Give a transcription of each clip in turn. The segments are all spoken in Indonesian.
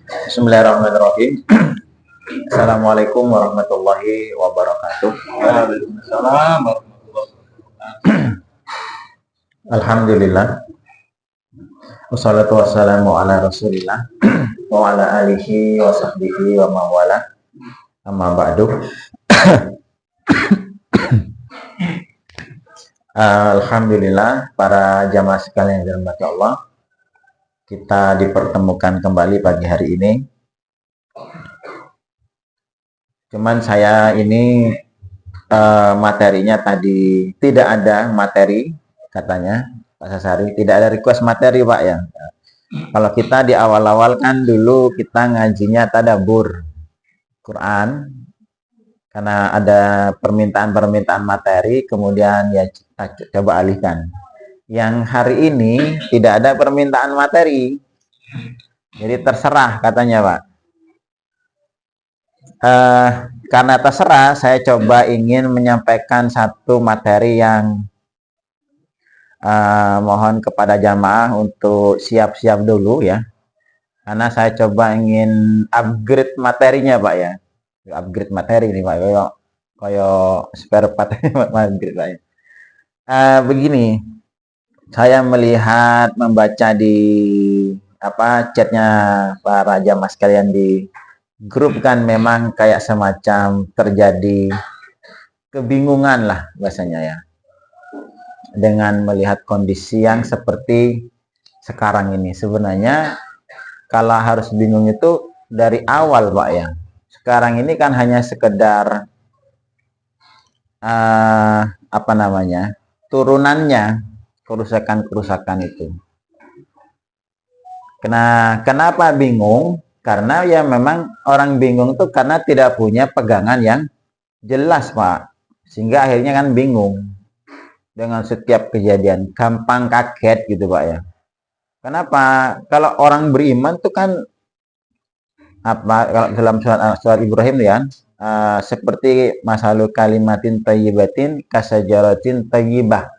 Bismillahirrahmanirrahim. Assalamualaikum warahmatullahi wabarakatuh. Waalaikumsalam warahmatullahi Alhamdulillah. Wassalatu wassalamu ala Rasulillah wa ala alihi wa sahbihi wa mawala. Amma ba'du. Alhamdulillah, para jamaah sekalian yang dirahmati Allah, kita dipertemukan kembali pagi hari ini. Cuman saya ini materinya tadi tidak ada materi, katanya Pak Sasari, tidak ada request materi Pak ya. Kalau kita di awal-awal kan dulu kita ngajinya tadabbur Quran, karena ada permintaan-permintaan materi, kemudian ya kita coba alihkan. Yang hari ini tidak ada permintaan materi, jadi terserah katanya Pak. Karena terserah, saya coba ingin menyampaikan satu materi yang mohon kepada jamaah untuk siap-siap dulu ya, karena saya coba ingin upgrade materinya Pak ya, upgrade materi nih Pak, koyo spare part upgrade Pak ya. Begini, saya melihat membaca di chatnya para jamaah sekalian di grup, kan memang kayak semacam terjadi kebingungan lah bahasanya ya, dengan melihat kondisi yang seperti sekarang ini. Sebenarnya kalau harus bingung itu dari awal Pak ya. Sekarang ini kan hanya sekedar turunannya, kerusakan-kerusakan itu. Kenapa bingung? Karena ya memang orang bingung tuh karena tidak punya pegangan yang jelas Pak, sehingga akhirnya kan bingung dengan setiap kejadian, gampang kaget gitu Pak ya. Kenapa? Kalau orang beriman tuh kan kalau dalam surat Ibrahim ya, seperti masalu kalimatin thayyibatin kasajaratin thayyibah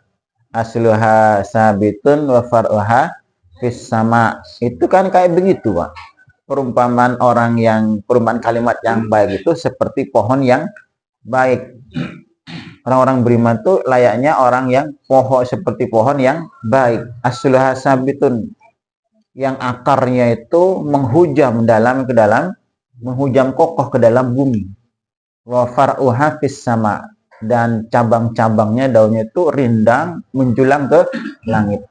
asluha sabitun wa far'uha fis sama. Itu kan kayak begitu Pak. Perumpamaan kalimat yang baik itu seperti pohon yang baik. Orang-orang beriman itu layaknya orang yang seperti pohon yang baik. Asluha sabitun, yang akarnya itu menghujam kokoh ke dalam bumi. Wa far'uha fis sama, dan cabang-cabangnya, daunnya itu rindang menjulang ke langit.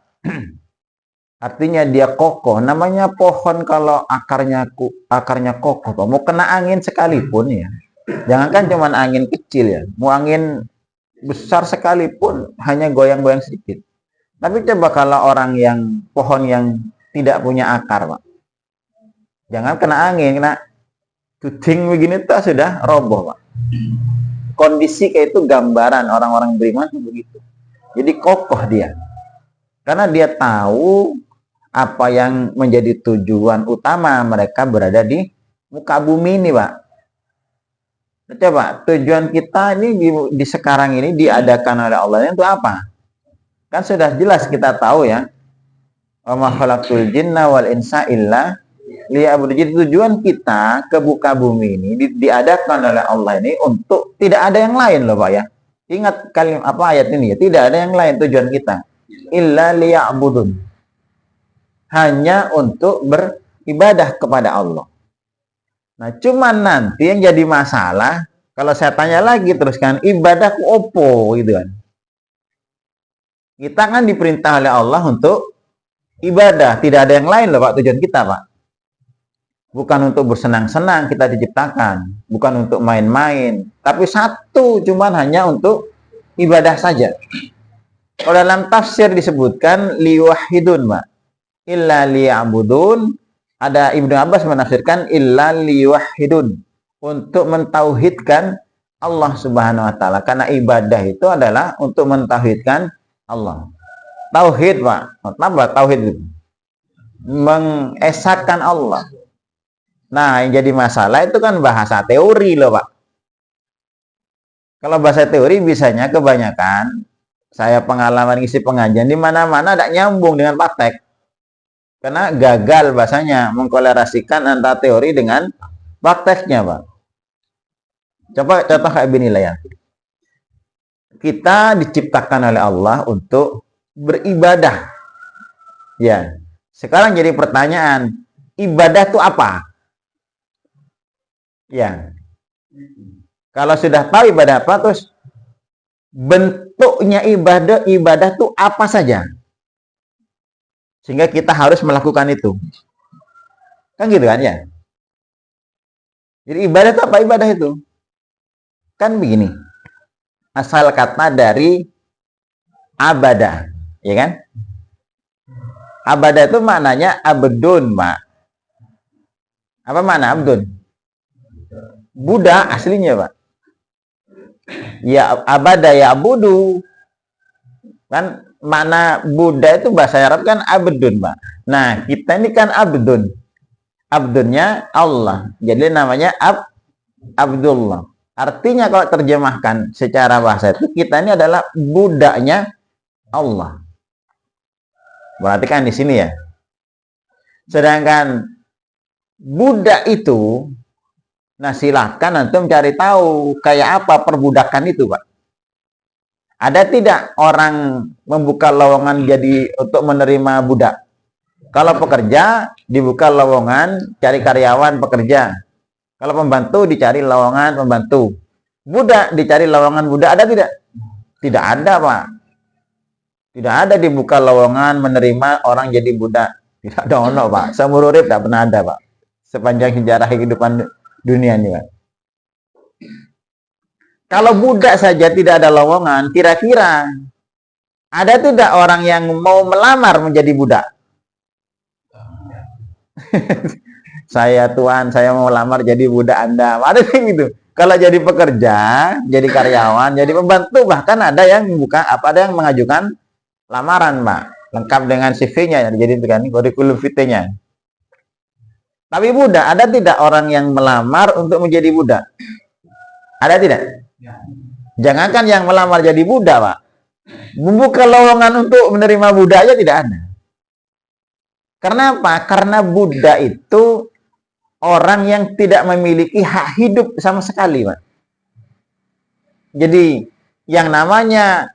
Artinya dia kokoh. Namanya pohon kalau akarnya kokoh, mau kena angin sekalipun ya, jangankan cuman angin kecil ya, mau angin besar sekalipun hanya goyang-goyang sedikit. Tapi coba kalau pohon yang tidak punya akar Pak, jangan kena angin, kena tuding begini tuh sudah roboh Pak. Kondisi kayak itu gambaran orang-orang beriman tuh begitu. Jadi kokoh dia, karena dia tahu apa yang menjadi tujuan utama mereka berada di muka bumi ini Pak. Coba tujuan kita ini di sekarang ini diadakan oleh Allah itu apa? Kan sudah jelas kita tahu ya. Wa ma khalaqtul jinna wal insa illa liya'budun. Jadi tujuan kita ke muka bumi ini diadakan oleh Allah ini untuk tidak ada yang lain loh Pak ya. Ingat kalimat ayat ini ya, tidak ada yang lain tujuan kita. Illa liya'budun. Hanya untuk beribadah kepada Allah. Nah, cuman nanti yang jadi masalah, kalau saya tanya lagi terus kan, ibadahku opo gitu kan. Kita kan diperintah oleh Allah untuk ibadah, tidak ada yang lain loh Pak tujuan kita Pak. Bukan untuk bersenang-senang kita diciptakan, bukan untuk main-main, tapi satu, cuman hanya untuk ibadah saja. Kalau dalam tafsir disebutkan liwahidun Pak, illa liya'budun. Ada Ibnu Abbas menafsirkan illa liyuwahhidun, untuk mentauhidkan Allah Subhanahu wa taala, karena ibadah itu adalah untuk mentauhidkan Allah. Tauhid Pak, apa tauhid itu? Mengesahkan Allah. Nah, yang jadi masalah itu kan bahasa teori loh Pak. Kalau bahasa teori bisanya kebanyakan saya pengalaman isi pengajian di mana-mana tidak nyambung dengan praktek. Karena gagal bahasanya mengkolerasikan antara teori dengan prakteknya, Pak. Coba contoh kayak begini ya. Kita diciptakan oleh Allah untuk beribadah. Ya. Sekarang jadi pertanyaan, ibadah itu apa? Ya. Kalau sudah tahu ibadah apa, terus bentuknya ibadah itu apa saja? Sehingga kita harus melakukan itu. Kan gitu kan ya? Jadi ibadah itu apa ibadah itu? Kan begini. Asal kata dari abadah, ya kan? Abadah itu maknanya abdun, Pak. Apa makna abdun? Buddha aslinya, Pak. Ya abadah ya abudu. Kan makna Buddha itu bahasa Arab kan abdun, Pak. Nah, kita ini kan abdun. Abdunnya Allah. Jadi namanya Abdullah. Artinya kalau terjemahkan secara bahasa itu, kita ini adalah budaknya Allah. Berarti kan di sini ya. Sedangkan budak itu, nah silahkan antum cari tahu kayak apa perbudakan itu, Pak. Ada tidak orang membuka lowongan jadi untuk menerima budak? Kalau pekerja, dibuka lowongan cari karyawan pekerja. Kalau pembantu dicari lowongan pembantu. Budak dicari lowongan budak, ada tidak? Tidak ada, Pak. Tidak ada dibuka lowongan menerima orang jadi budak. Tidak ada ono, Pak. Seumur urip tidak pernah ada, Pak. Sepanjang sejarah kehidupan dunia ini, Pak. Kalau budak saja tidak ada lowongan, kira-kira ada tidak orang yang mau melamar menjadi budak? Saya tuan, saya mau lamar jadi budak Anda. Ada gitu. Kalau jadi pekerja, jadi karyawan, jadi pembantu, bahkan ada yang buka ada yang mengajukan lamaran, Pak. Lengkap dengan CV-nya, jadi kan kurikulum vitae-nya. Tapi budak, ada tidak orang yang melamar untuk menjadi budak? Ada tidak? Jangankan yang melamar jadi budak, Pak. Membuka lowongan untuk menerima budak aja tidak ada. Karena apa? Karena budak itu orang yang tidak memiliki hak hidup sama sekali, Pak. Jadi yang namanya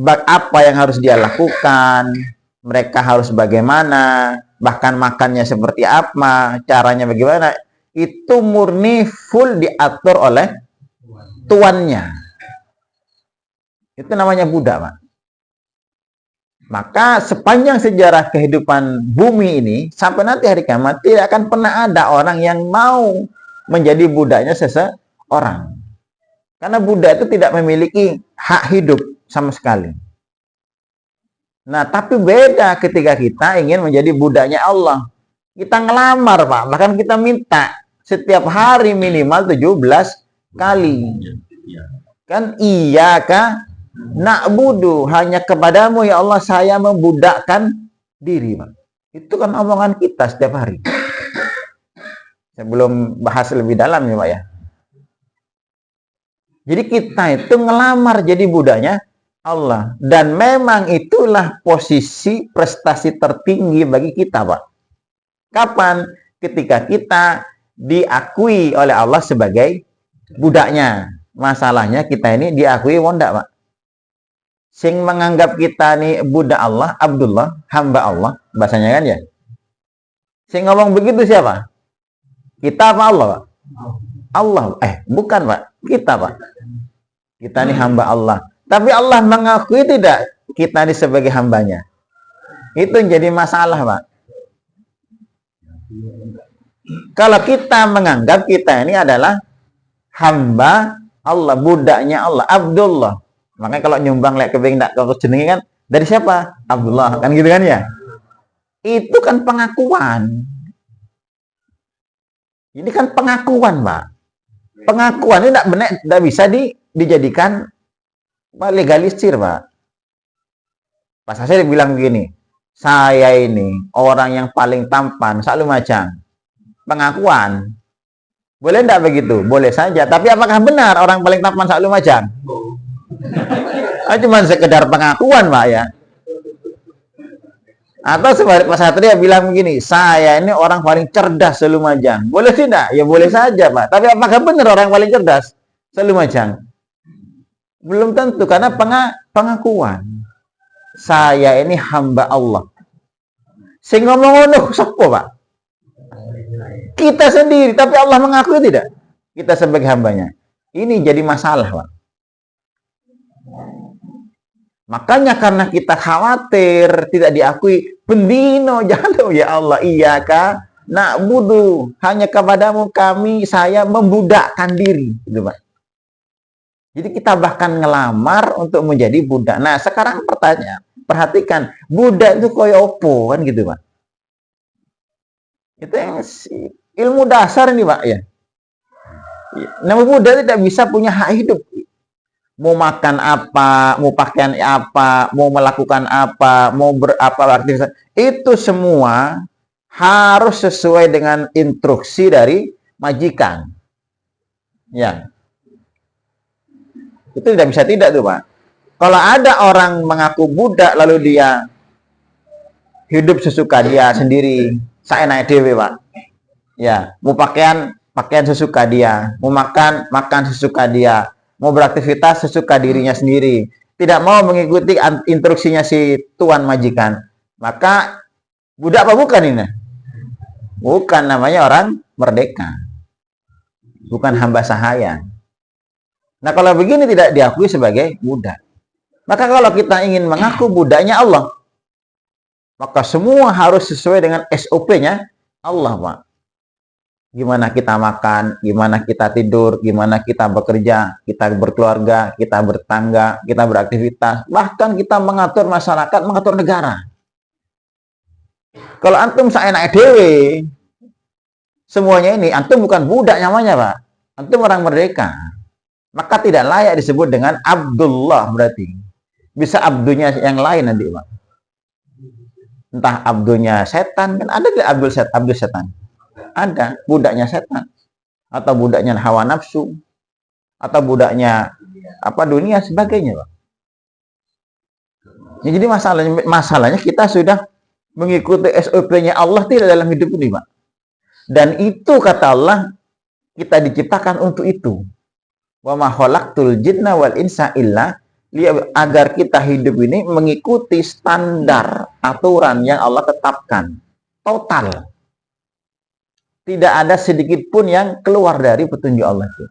apa yang harus dia lakukan, mereka harus bagaimana, bahkan makannya seperti apa, caranya bagaimana, itu murni full diatur oleh tuannya. Itu namanya budak, Pak. Maka sepanjang sejarah kehidupan bumi ini, sampai nanti hari kiamat, tidak akan pernah ada orang yang mau menjadi budaknya seseorang. Karena budak itu tidak memiliki hak hidup sama sekali. Nah, tapi beda ketika kita ingin menjadi budaknya Allah. Kita ngelamar, Pak. Bahkan kita minta setiap hari minimal 17 kali. Kan iya kah? Na'budu, hanya kepadamu ya Allah saya membudakkan diri, Pak. Itu kan omongan kita setiap hari. Sebelum bahas lebih dalam ya, Pak ya. Jadi kita itu ngelamar jadi budaknya Allah. Dan memang itulah posisi prestasi tertinggi bagi kita, Pak. Kapan? Ketika kita diakui oleh Allah sebagai budaknya. Masalahnya kita ini diakui wondak, Pak. Sing menganggap kita nih budak Allah, Abdullah, hamba Allah, bahasanya kan ya. Sing ngomong begitu siapa? Kita apa Allah, Pak? Allah. Bukan, Pak. Kita, Pak. Kita nih hamba Allah. Tapi Allah mengakui tidak kita ini sebagai hambanya. Itu jadi masalah, Pak. Kalau kita menganggap kita ini adalah hamba Allah, budaknya Allah, Abdullah. Makanya kalau nyumbang lek keping ndak kau jenenge kan dari siapa? Abdullah, kan gitu kan ya? Itu kan pengakuan. Ini kan pengakuan, Pak. Pengakuan ini tidak bisa dijadikan legalisir, Pak. Pas saya bilang begini, saya ini orang yang paling tampan, selalu macam. Pengakuan. Boleh enggak begitu? Boleh saja. Tapi apakah benar orang paling tampan selalu macam? Cuma sekedar pengakuan, Pak ya. Atau sebaliknya Pak Satria bilang begini, saya ini orang paling cerdas selumajang. Boleh tidak? Ya boleh saja Pak. Tapi apakah benar orang paling cerdas selumajang? Belum tentu, karena pengakuan. Saya ini hamba Allah. Sing ngomong ngono sapa, Pak? Kita sendiri, tapi Allah mengakui tidak? Kita sebagai hambanya. Ini jadi masalah, Pak. Makanya karena kita khawatir tidak diakui, bendino jangan ya Allah, iyaka na'budu, hanya kepadamu kami, saya membudakkan diri, gitu Pak. Jadi kita bahkan ngelamar untuk menjadi budak. Nah, sekarang pertanyaan, perhatikan, budak itu koyo opo kan gitu, Pak. Itu yang ilmu dasar ini, Pak ya. Nama budak tidak bisa punya hak hidup. Mau makan apa, mau pakaian apa, mau melakukan apa, mau beraktivitas, itu semua harus sesuai dengan instruksi dari majikan. Ya. Itu tidak bisa tidak tuh, Pak. Kalau ada orang mengaku budak lalu dia hidup sesuka dia sendiri, saya naik dewe, Pak. Ya, mau pakaian sesuka dia, mau makan sesuka dia, mau beraktivitas sesuka dirinya sendiri, tidak mau mengikuti instruksinya si tuan majikan, maka budak apa bukan ini? Bukan, namanya orang merdeka, bukan hamba sahaya. Nah, kalau begini tidak diakui sebagai budak. Maka kalau kita ingin mengaku budaknya Allah, maka semua harus sesuai dengan SOP-nya Allah, Pak. Gimana kita makan, gimana kita tidur, gimana kita bekerja, kita berkeluarga, kita bertangga, kita beraktivitas, bahkan kita mengatur masyarakat, mengatur negara. Kalau antum seenak dewe, semuanya ini, antum bukan budak namanya, Pak. Antum orang merdeka. Maka tidak layak disebut dengan Abdullah berarti. Bisa abdunya yang lain nanti, Pak. Entah abdunya setan, kan ada tidak abdul setan? Ada, budaknya setan, atau budaknya hawa nafsu, atau budaknya dunia sebagainya, Pak. Ya, jadi masalahnya kita sudah mengikuti SOP-nya Allah tidak dalam hidup ini, Pak. Dan itu kata Allah, kita diciptakan untuk itu. Wa ma khalaqtul jinna wal insa illa agar kita hidup ini mengikuti standar aturan yang Allah tetapkan total. Tidak ada sedikit pun yang keluar dari petunjuk Allah itu.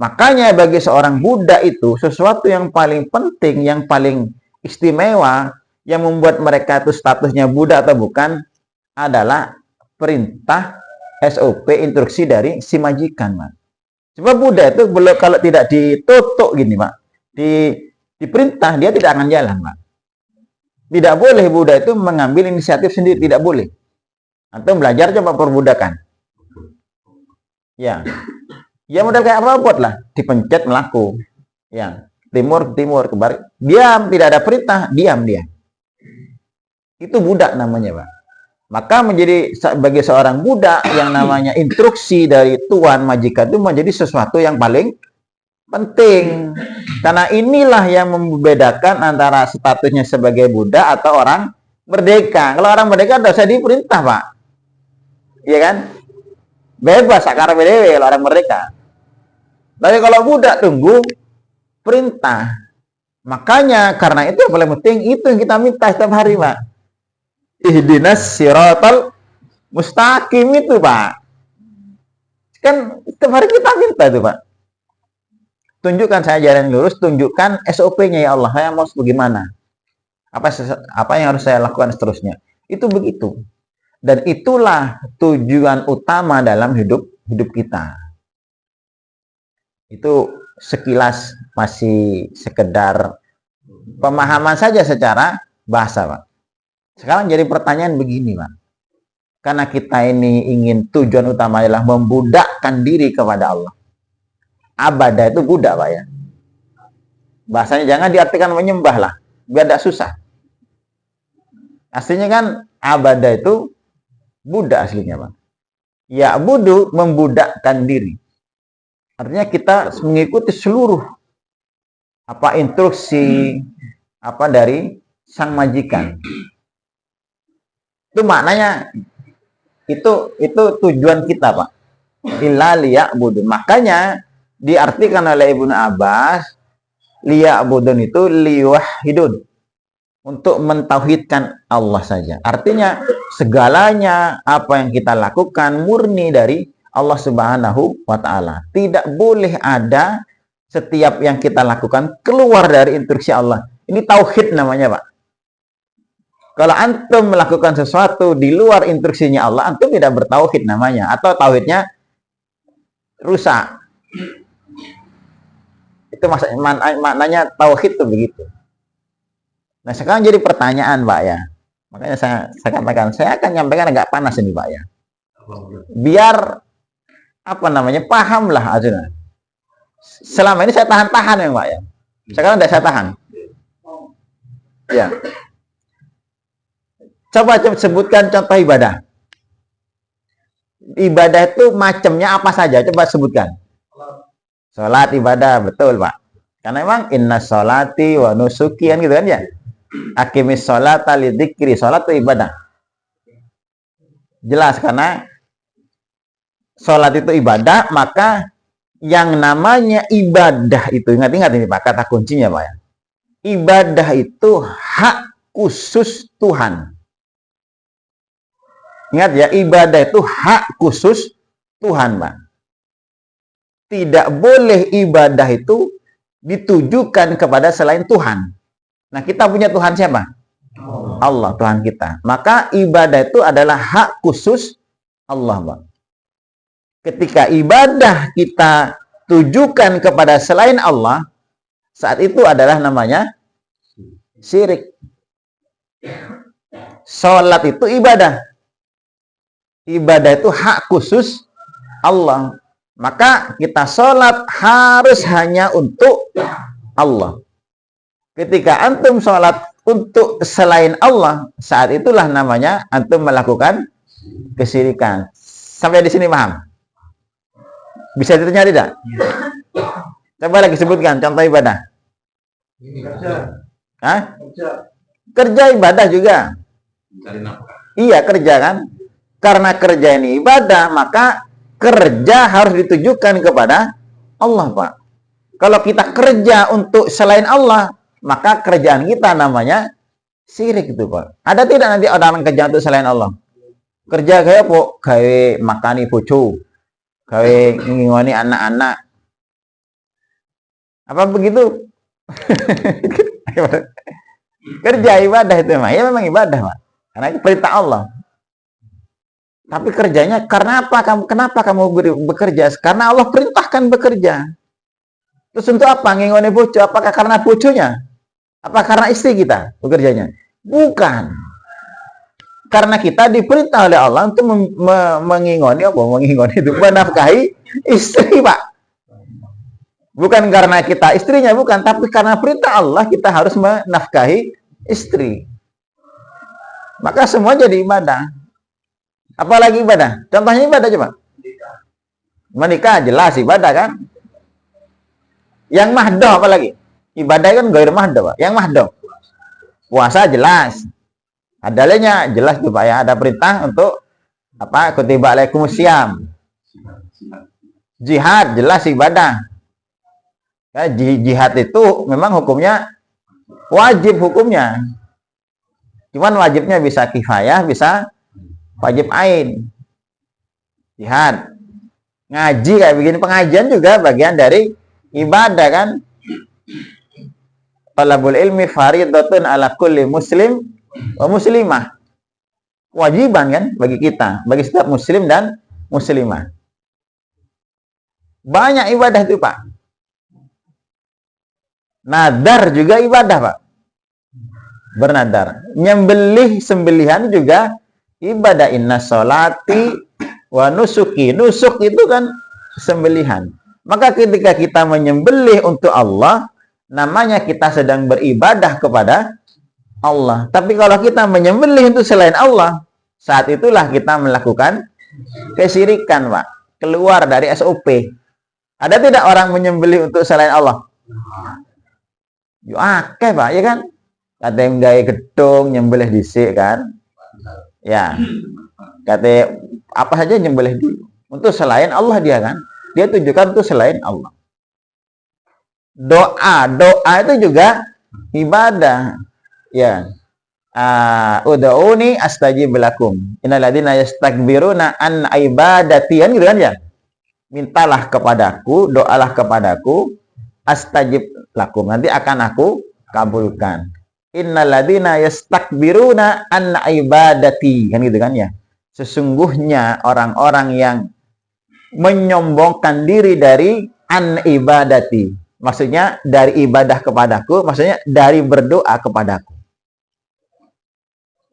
Makanya bagi seorang budak itu sesuatu yang paling penting, yang paling istimewa, yang membuat mereka itu statusnya budak atau bukan adalah perintah SOP instruksi dari si majikan, Pak. Sebab budak itu kalau tidak ditutup gini, Pak, diperintah, dia tidak akan jalan, Pak. Tidak boleh budak itu mengambil inisiatif sendiri, tidak boleh. Antum belajar coba perbudakan. Ya, ya model kayak robot lah, dipencet melaku. Ya, timur ke barat, diam, tidak ada perintah, diam dia. Itu budak namanya, Pak. Maka bagi seorang budak yang namanya instruksi dari tuan majikan itu menjadi sesuatu yang paling penting. Karena inilah yang membedakan antara statusnya sebagai budak atau orang merdeka. Kalau orang merdeka tidak usah diperintah, Pak. Iya kan? Bebas akar PDW orang merdeka. Tapi kalau budak tunggu perintah. Makanya karena itu yang paling penting itu yang kita minta setiap hari, Pak. Ihdinas siratal mustaqim itu, Pak. Kan setiap hari kita minta itu, Pak. Tunjukkan saya jalan lurus, tunjukkan SOP-nya ya Allah. Saya mau bagaimana? Apa yang harus saya lakukan seterusnya? Itu begitu. Dan itulah tujuan utama dalam hidup kita. Itu sekilas masih sekedar pemahaman saja secara bahasa, Pak. Sekarang jadi pertanyaan begini, Pak. Karena kita ini ingin tujuan utama adalah membudakkan diri kepada Allah. Abadah itu budak, Pak ya. Bahasanya jangan diartikan menyembah lah, biar tidak susah. Aslinya kan abadah itu budak aslinya, Pak. Ya, budu membudakkan diri. Artinya kita mengikuti seluruh instruksi dari sang majikan. Itu maknanya, itu tujuan kita, Pak. Illa liya'budun. Makanya diartikan oleh Ibnu Abbas, liya'budun itu liwahidun, untuk mentauhidkan Allah saja. Artinya segalanya apa yang kita lakukan murni dari Allah Subhanahu wa taala. Tidak boleh ada setiap yang kita lakukan keluar dari instruksi Allah. Ini tauhid namanya, Pak. Kalau antum melakukan sesuatu di luar instruksinya Allah, antum tidak bertauhid namanya, atau tauhidnya rusak. Itu maknanya tauhid itu begitu. Nah, sekarang jadi pertanyaan, Pak, ya. Makanya saya katakan, saya akan nyampaikan agak panas ini, Pak, ya. Biar pahamlah aja. Selama ini saya tahan-tahan ya, Pak, ya. Sekarang tidak saya tahan. Ya. Coba sebutkan contoh ibadah. Ibadah itu macamnya apa saja? Coba sebutkan. Salat ibadah, betul, Pak. Karena memang inna sholati wa nusuki kan gitu kan ya. Aqimis sholata lidzikri, salat itu ibadah. Jelas, karena salat itu ibadah, maka yang namanya ibadah itu, ingat-ingat ini, Pak, kata kuncinya, Pak, ya. Ibadah itu hak khusus Tuhan. Ingat ya, ibadah itu hak khusus Tuhan, Pak. Tidak boleh ibadah itu ditujukan kepada selain Tuhan. Nah, kita punya Tuhan siapa? Allah, Tuhan kita. Maka ibadah itu adalah hak khusus Allah, Pak. Ketika ibadah kita tujukan kepada selain Allah, saat itu adalah namanya syirik. Salat itu ibadah. Ibadah itu hak khusus Allah. Maka kita sholat harus hanya untuk Allah. Ketika antum sholat untuk selain Allah, saat itulah namanya antum melakukan kesyirikan. Sampai di sini paham? Bisa ditanya tidak? Coba lagi sebutkan contoh ibadah. Hah? Kerja ibadah juga. Iya, kerja kan? Karena kerja ini ibadah, maka kerja harus ditujukan kepada Allah, Pak. Kalau kita kerja untuk selain Allah, maka kerjaan kita namanya syirik itu, Pak. Ada tidak nanti orang kerja untuk selain Allah? Kerja kayak apa? Kayak makani bojo, kayak ngingoni anak-anak. Apa begitu? Kerja ibadah itu, Pak. Ya memang ibadah, Pak. Karena itu perintah Allah. Tapi kerjanya karena apa? Kenapa kamu bekerja? Karena Allah perintahkan bekerja. Terus untuk apa? Ngingoni bojo? Apakah karena bojonya? Apa karena istri kita bekerjanya? Bukan. Karena kita diperintah oleh Allah untuk mengingoni apa? Mengingoni itu menafkahi istri, Pak. Bukan karena kita istrinya, bukan. Tapi karena perintah Allah kita harus menafkahi istri. Maka semua jadi ibadah. Apalagi ibadah? Contohnya ibadah coba. Menikah jelas ibadah kan? Yang mahdoh apalagi? Ibadah kan gair mahdoh, Pak. Yang mahdoh. Puasa jelas. Adalahnya jelas tuh, Pak, ya. Ada perintah untuk apa? Kutiba alaikumusiyam. Jihad jelas ibadah. Ya, jihad itu memang hukumnya wajib hukumnya. Cuman wajibnya bisa kifayah, bisa wajib ain. Jihad. Ngaji kayak begini, pengajian juga bagian dari ibadah kan. Talabul ilmi fardhatun ala kulli muslim wa muslimah. Kewajiban kan bagi kita, bagi setiap muslim dan muslimah. Banyak ibadah itu, Pak. Nadar juga ibadah, Pak. Bernadar. Nyembelih sembelihan juga ibadah. Inna sholati wa nusuki. Nusuk itu kan sembelihan. Maka ketika kita menyembelih untuk Allah, namanya kita sedang beribadah kepada Allah. Tapi kalau kita menyembelih untuk selain Allah, saat itulah kita melakukan kesyirikan, Pak. Keluar dari SOP. Ada tidak orang menyembelih untuk selain Allah? Yo akeh, Pak, ya kan? Ada yang gaya gedung nyembelih dhisik kan? Ya, kata apa saja yang boleh dulu. Untuk selain Allah dia kan, dia tujukan untuk selain Allah. Doa itu juga ibadah. Ya. Ud'uni astajib lakum. Innal ladzina yastakbiruna an ibadati, kan gitu kan ya? Mintalah kepadaku, doalah kepadaku, astajib lakum. Nanti akan aku kabulkan. Innal ladzina yastakbiruna an ibadati, kan gitu kan ya? Sesungguhnya orang-orang yang menyombongkan diri dari an ibadati. Maksudnya dari ibadah kepadaku, maksudnya dari berdoa kepadaku.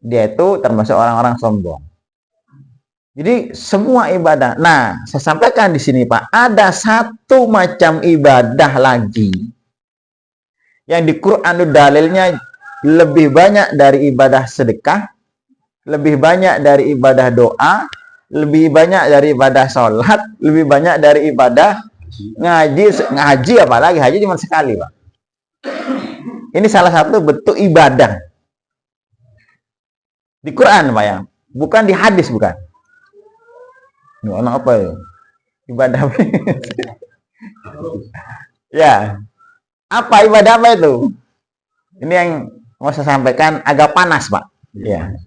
Dia itu termasuk orang-orang sombong. Jadi semua ibadah. Nah, saya sampaikan di sini Pak, ada satu macam ibadah lagi yang di Quran dalilnya lebih banyak dari ibadah sedekah, lebih banyak dari ibadah doa, lebih banyak dari ibadah sholat, lebih banyak dari ibadah ngaji apalagi haji cuma sekali Pak. Ini salah satu bentuk ibadah di Quran Pak ya, bukan di hadis, bukan. Ini anak apa ya? Ibadah. Ya. Apa ibadah apa itu? Ini yang mau saya sampaikan agak panas Pak. Ya.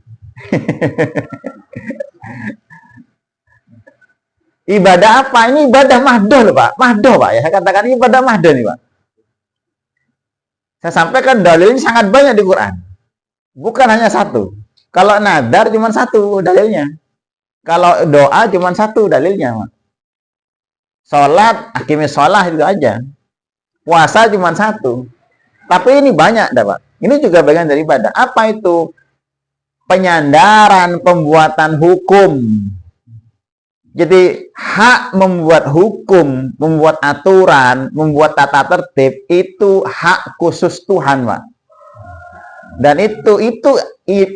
Ibadah apa? Ini ibadah mahdoh loh Pak. Mahdoh Pak ya. Saya katakan ini ibadah mahdoh nih Pak. Saya sampaikan dalil ini sangat banyak di Quran. Bukan hanya satu. Kalau nadar cuma satu dalilnya. Kalau doa cuma satu dalilnya. Sholat, akimis sholat itu aja. Puasa cuma satu. Tapi ini banyak, Pak. Ini juga bagian dari ibadah. Apa itu? Penyandaran, pembuatan hukum. Jadi hak membuat hukum, membuat aturan, membuat tata tertib itu hak khusus Tuhan, Pak. Dan itu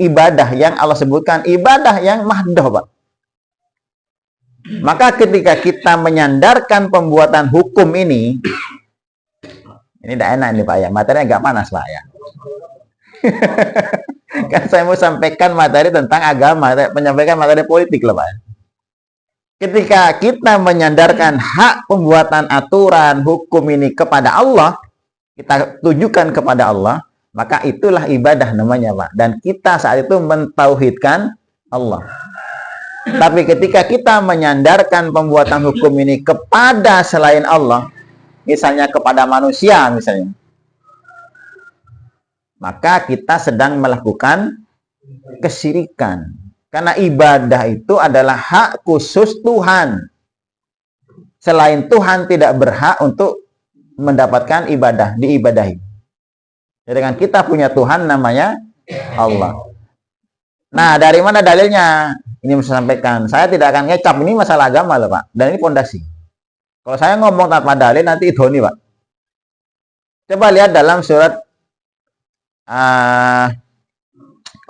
ibadah yang Allah sebutkan, ibadah yang mahdoh, Pak. Maka ketika kita menyandarkan pembuatan hukum ini tidak enak nih Pak ya, materinya agak panas Pak ya. Kan saya mau sampaikan materi tentang agama, menyampaikan materi politik loh Pak. Ketika kita menyandarkan hak pembuatan aturan hukum ini kepada Allah, kita tujukan kepada Allah, maka itulah ibadah namanya Pak. Dan kita saat itu mentauhidkan Allah. Tapi ketika kita menyandarkan pembuatan hukum ini kepada selain Allah, misalnya kepada manusia misalnya, maka kita sedang melakukan kesyirikan. Karena ibadah itu adalah hak khusus Tuhan. Selain Tuhan tidak berhak untuk mendapatkan ibadah, diibadahi. Jadi kan kita punya Tuhan namanya Allah. Nah, dari mana dalilnya? Ini saya sampaikan. Saya tidak akan ngecap, ini masalah agama loh Pak. Dan ini pondasi. Kalau saya ngomong tanpa dalil nanti idoni Pak. Coba lihat dalam surat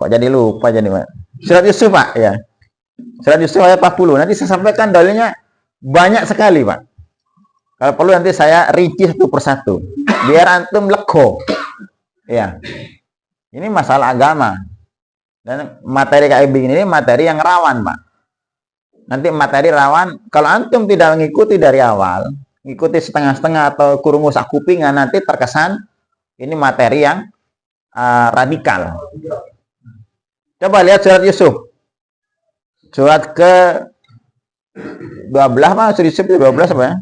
kok jadi lupa jadi Pak. Surat Yusuf Pak ya. Surat Yusuf ayat 40. Nanti saya sampaikan dalilnya banyak sekali Pak. Kalau perlu nanti saya rinci satu persatu. Biar antum lego. Ya. Ini masalah agama. Dan materi kayak begini ini materi yang rawan, Pak. Nanti materi rawan, kalau antum tidak mengikuti dari awal, mengikuti setengah-setengah atau kurungu sak kupingan, nanti terkesan ini materi yang radikal. Coba lihat surat Yusuf. Surat ke 12, Pak. Surat Yusuf 12 apa ya?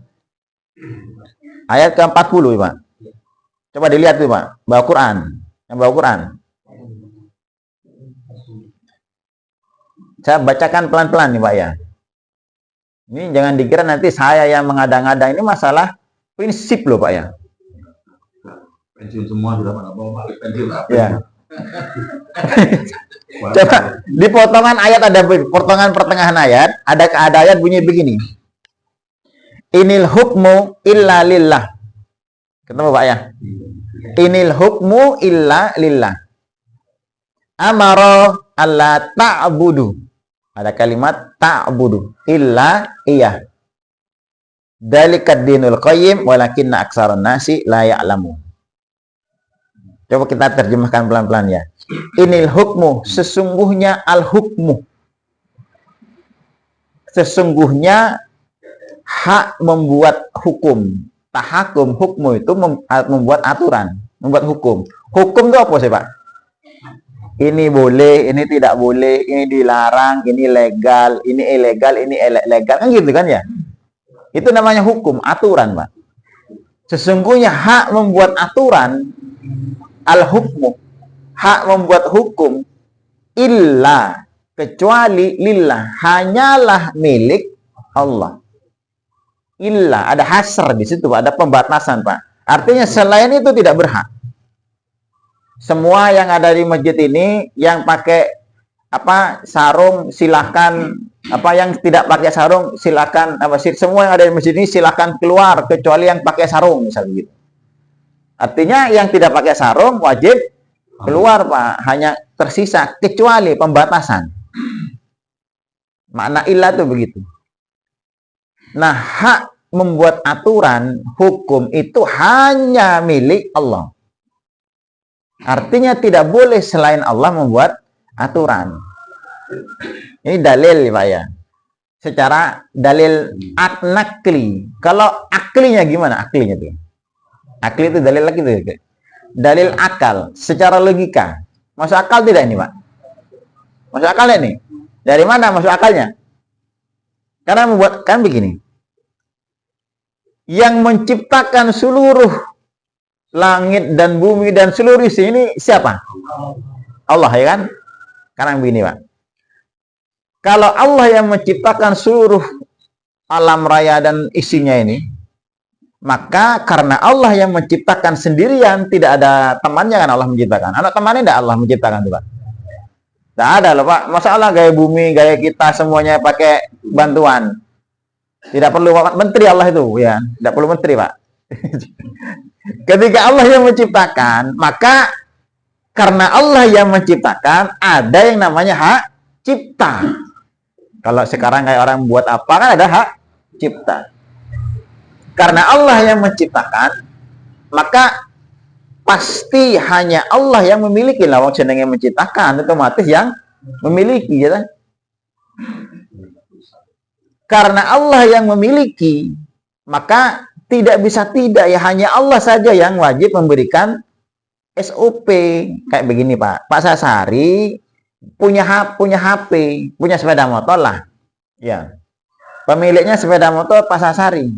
Ayat ke 40, Pak. Coba dilihat tuh, Pak. Bawa Quran. Yang bawa Quran. Saya bacakan pelan-pelan nih Pak ya. Ini jangan dikira nanti saya yang mengada-ngada. Ini masalah prinsip loh Pak ya. Pensiun semua sudah pada bawa balik pensiun. Ya. Coba di potongan ayat ada potongan pertengahan ayat ada ayat bunyi begini. Inil hukmu illa lillah. Ketemu Pak ya? Inil hukmu illa lillah. Amara alla ta'budu. Ada kalimat ta'budu illa iya. Dalikad dinul qayyim walakinna aksarun nasi la ya'lamun. Coba kita terjemahkan pelan-pelan ya. Inil hukmu, sesungguhnya al-hukmu. Sesungguhnya hak membuat hukum. Tahakum, hukmu itu membuat aturan, membuat hukum. Hukum itu apa sih, Pak? Ini boleh, ini tidak boleh, ini dilarang, ini legal, ini ilegal, ini legal, kan gitu kan ya? Itu namanya hukum, aturan, Pak. Sesungguhnya hak membuat aturan, al-hukmu, hak membuat hukum, illa, kecuali lillah, hanyalah milik Allah. Illa, ada hasr di situ, Pak, ada pembatasan, Pak. Artinya selain itu tidak berhak. Semua yang ada di masjid ini yang pakai sarung silakan, yang tidak pakai sarung silakan, semua yang ada di masjid ini silakan keluar kecuali yang pakai sarung misalnya gitu. Artinya yang tidak pakai sarung wajib keluar, Pak. Hanya tersisa kecuali pembatasan. Makna illa itu begitu. Nah, hak membuat aturan hukum itu hanya milik Allah. Artinya tidak boleh selain Allah membuat aturan. Ini dalil, Pak ya. Secara dalil akli. Kalau aklinya gimana? Aklinya tuh. Akli itu dalil lagi tuh. Dalil akal, secara logika. Masuk akal tidak ini, Pak? Masuk akal ini? Dari mana masuk akalnya? Karena membuat kan begini. Yang menciptakan seluruh langit dan bumi dan seluruh isi ini siapa? Allah, ya kan? Karena begini, Pak. Kalau Allah yang menciptakan seluruh alam raya dan isinya ini, maka karena Allah yang menciptakan sendirian, tidak ada temannya kan Allah menciptakan. Ada temannya tidak Allah menciptakan tuh, Pak? Tidak ada loh, Pak. Masalah gaya bumi, gaya kita semuanya pakai bantuan. Tidak perlu menteri Allah itu, ya. Tidak perlu menteri, Pak. Ketika Allah yang menciptakan, maka karena Allah yang menciptakan, ada yang namanya hak cipta. Kalau sekarang kayak orang buat apa, kan ada hak cipta. Karena Allah yang menciptakan, maka pasti hanya Allah yang memiliki. Lawang jeneng yang menciptakan, otomatis yang memiliki, ya kan? Karena Allah yang memiliki, maka tidak bisa tidak, ya hanya Allah saja yang wajib memberikan SOP. Kayak begini, Pak. Pak Sasari punya HP, punya sepeda motor lah. Ya. Pemiliknya sepeda motor Pak Sasari.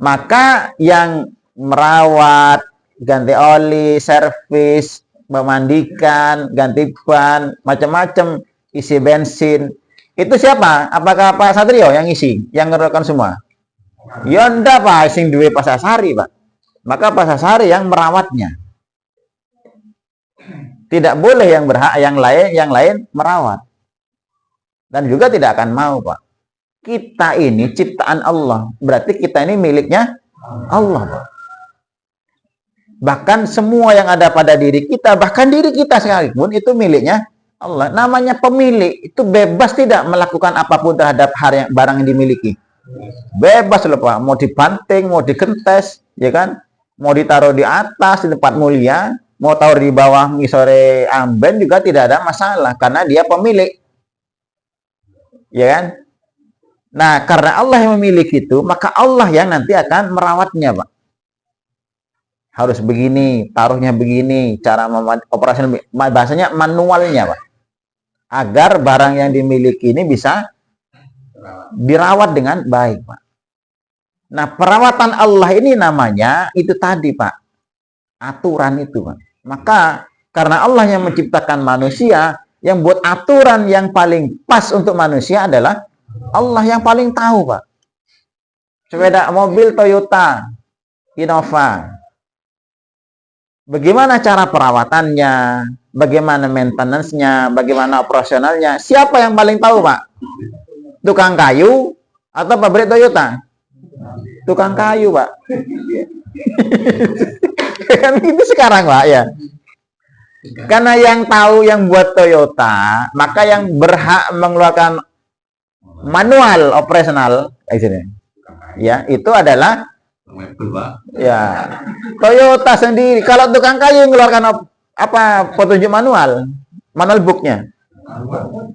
Maka yang merawat, ganti oli, servis, memandikan, ganti ban, macam-macam, isi bensin. Itu siapa? Apakah Pak Satrio yang isi, yang ngerokok semua? Ya enggak, Pak, sing duwe Pak Sasari, Pak. Maka Pak Sasari yang merawatnya. Tidak boleh yang berhak yang lain merawat. Dan juga tidak akan mau, Pak. Kita ini ciptaan Allah. Berarti kita ini miliknya Allah, Pak. Bahkan semua yang ada pada diri kita, bahkan diri kita sekalipun itu miliknya Allah. Namanya pemilik, itu bebas tidak melakukan apapun terhadap barang yang dimiliki. Bebas loh, Pak. Mau dibanting, mau digentes, ya kan? Mau ditaruh di atas, di tempat mulia, mau taruh di bawah ngisore amben juga tidak ada masalah. Karena dia pemilik. Ya kan? Nah, karena Allah yang memiliki itu, maka Allah yang nanti akan merawatnya, Pak. Harus begini, taruhnya begini, cara operasional, bahasanya manualnya, Pak. Agar barang yang dimiliki ini bisa dirawat dengan baik, Pak. Nah, perawatan Allah ini namanya itu tadi, Pak. Aturan itu, Pak. Maka karena Allah yang menciptakan manusia, yang buat aturan yang paling pas untuk manusia adalah Allah yang paling tahu, Pak. Sepeda mobil Toyota Innova. Bagaimana cara perawatannya, bagaimana maintenance-nya, bagaimana operasionalnya, siapa yang paling tahu, Pak? Tukang kayu atau pabrik Toyota? Tukang kayu, Pak. Kan itu sekarang, Pak, ya. Karena yang tahu yang buat Toyota, maka yang berhak mengeluarkan manual operasional, ya, itu adalah Mebel, Pak. Ya, Toyota sendiri. Kalau tukang kayu yang mengeluarkan apa petunjuk manual booknya,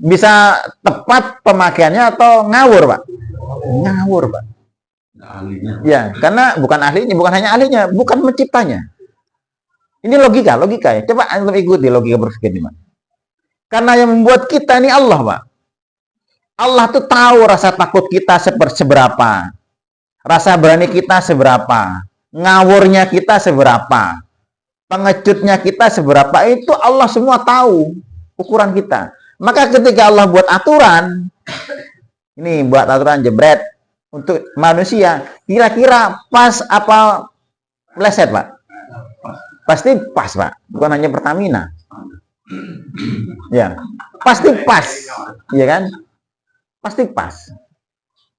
bisa tepat pemakaiannya atau ngawur, Pak? Ngawur, Pak. Ahlinya. Ya, karena bukan ahlinya, bukan hanya ahlinya, bukan menciptanya. Ini logika ya. Coba antum ikuti logika berpikir ini, Pak. Karena yang membuat kita ini Allah, Pak. Allah tuh tahu rasa takut kita seberapa, rasa berani kita seberapa, ngawurnya kita seberapa, pengecutnya kita seberapa, itu Allah semua tahu ukuran kita. Maka ketika Allah buat aturan, ini buat aturan jebret untuk manusia, kira-kira pas apa meleset, Pak? Pasti pas, Pak. Bukan hanya Pertamina. Ya, pasti pas. Iya kan? Pasti pas.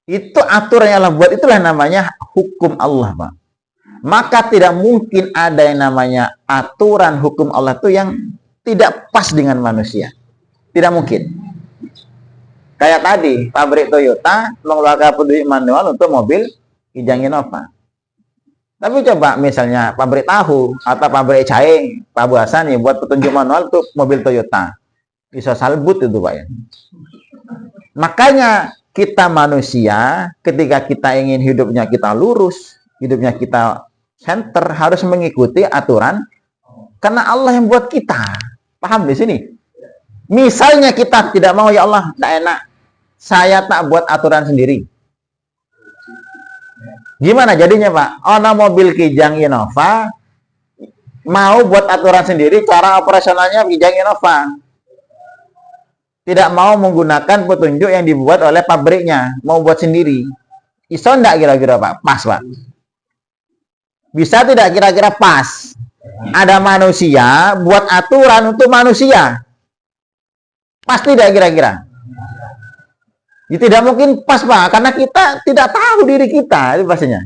Itu aturan yang Allah buat, itulah namanya hukum Allah, Pak. Maka tidak mungkin ada yang namanya aturan hukum Allah itu yang tidak pas dengan manusia. Tidak mungkin. Kayak tadi, pabrik Toyota mengeluarkan petunjuk manual untuk mobil Kijang Innova. Tapi coba misalnya pabrik tahu atau pabrik jahe, Pak Bu Hasan nih buat petunjuk manual untuk mobil Toyota. Bisa salbut itu, Pak ya. Makanya kita manusia ketika kita ingin hidupnya kita lurus, hidupnya kita center, harus mengikuti aturan karena Allah yang buat kita. Paham di sini? Misalnya kita tidak mau, ya Allah, tidak enak, saya tak buat aturan sendiri. Gimana jadinya, Pak? Ono mobil Kijang Innova mau buat aturan sendiri, cara operasionalnya Kijang Innova. Tidak mau menggunakan petunjuk yang dibuat oleh pabriknya, mau buat sendiri. Iso enggak kira-kira, Pak? Pas, Pak. Bisa tidak kira-kira pas? Ada manusia buat aturan untuk manusia. Pas tidak kira-kira? Ya, tidak mungkin pas, Pak, karena kita tidak tahu diri kita, itu pastinya.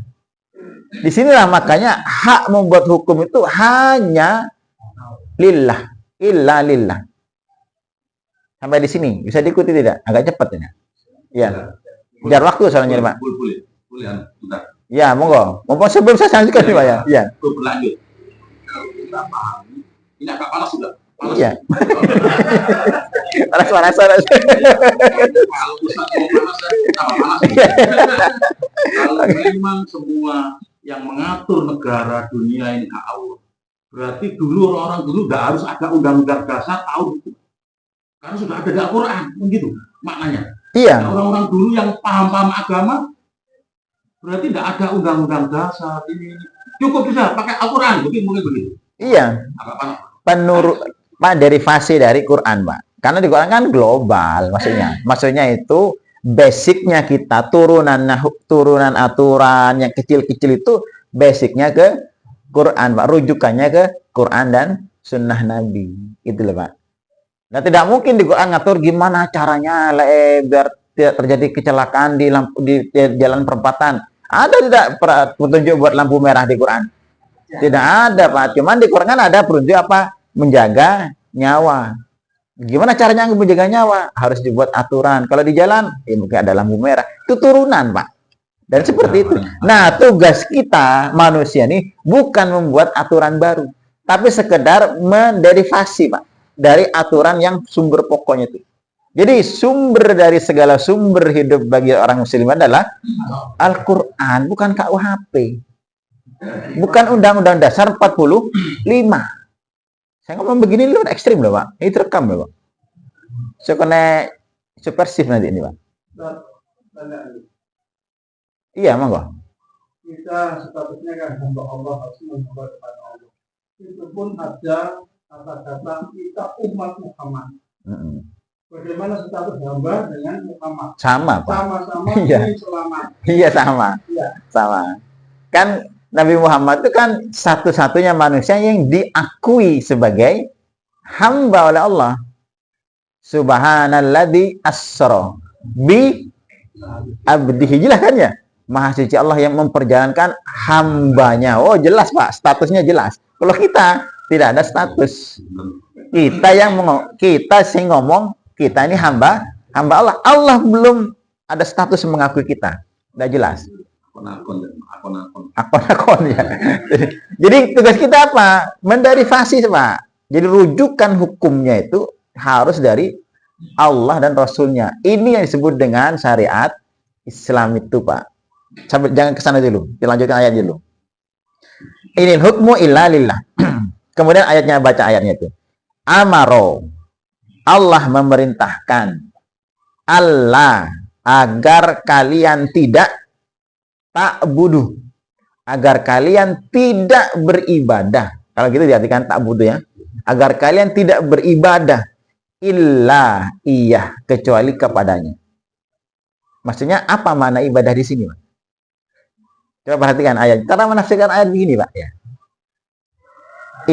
Disinilah makanya hak membuat hukum itu hanya lillah, illa lillah. Sampai di sini bisa diikuti tidak? Agak cepat ini. Ya. Biar waktu soalnya, Pak. Boleh. Bentar. Ya, monggo. Mumpung sebelum saya lanjutkan, Pak ya. Ya. Berlanjut. Kalau kita pahami, ini agak panas sudah. Panas. Iya. Panas. Kalau pusat mau panas, tambah panas. Kalau memang semua yang mengatur negara dunia ini hak Allah, berarti dulu orang-orang dulu nggak harus ada undang-undang dasar tahu itu. Karena sudah ada di Al-Quran, begitu maknanya. Iya. Nah, orang-orang dulu yang paham-paham agama, berarti tidak ada undang-undang dasar ini. Cukup bisa pakai Al-Quran, mungkin begitu. Iya. Pak, derivasi dari Quran, Pak. Karena di Quran kan global, maksudnya. Maksudnya itu basicnya kita, turunan aturan yang kecil-kecil itu basicnya ke Quran, Pak. Rujukannya ke Quran dan Sunnah Nabi. Itu loh, Pak. Nah, tidak mungkin di Quran ngatur gimana caranya biar tidak terjadi kecelakaan di jalan perempatan. Ada tidak petunjuk buat lampu merah di Quran? Tidak ada, Pak. Cuman di Quran kan ada petunjuk apa? Menjaga nyawa. Gimana caranya menjaga nyawa? Harus dibuat aturan. Kalau di jalan, mungkin ada lampu merah. Itu turunan, Pak. Dan seperti itu. Nah, tugas kita manusia nih bukan membuat aturan baru, tapi sekedar menderivasi, Pak, dari aturan yang sumber pokoknya itu. Jadi sumber dari segala sumber hidup bagi orang muslim adalah Al-Quran, bukan KUHP. Bukan Undang-Undang Dasar 45. Saya ngomong begini lu ekstrim loh, Pak. Ini terekam loh, Pak. Saya kena subversif nanti ini, Pak. Iya, monggo. Kita statusnya kan hamba Allah, harus menghamba kepada Allah. Itu pun ada kata-kata kita umat Muhammad. Bagaimana status hamba dengan Muhammad? Sama, Pak. Sama-sama Iya. ingin selamat. Iya, sama. Iya. Sama. Kan Nabi Muhammad itu kan satu-satunya manusia yang diakui sebagai hamba oleh Allah. Subhanalladzi asra bi abdihi, jelas kan ya? Maha suci Allah yang memperjalankan hambanya. Oh, jelas, Pak. Statusnya jelas. Kalau kita tidak ada status. Kita yang kita sih ngomong kita ini hamba Allah. Allah belum ada status mengakui kita. Tidak jelas. Akun-akun ya. Jadi tugas kita apa? Menderivasi, Pak. Jadi rujukan hukumnya itu harus dari Allah dan Rasulnya. Ini yang disebut dengan syariat Islam itu, Pak. Sampai jangan ke sana dulu. Kita lanjutkan ayat dulu. Inil hukmu illa lillah. Kemudian ayatnya, baca ayatnya itu. Amaro. Allah memerintahkan Allah agar kalian tidak ta'budu. Agar kalian tidak beribadah. Kalau gitu diartikan ta'budu ya. Agar kalian tidak beribadah illa iya, kecuali kepadanya. Maksudnya apa makna ibadah di sini, Pak? Coba perhatikan ayat. Cara menafsirkan ayat begini, Pak ya.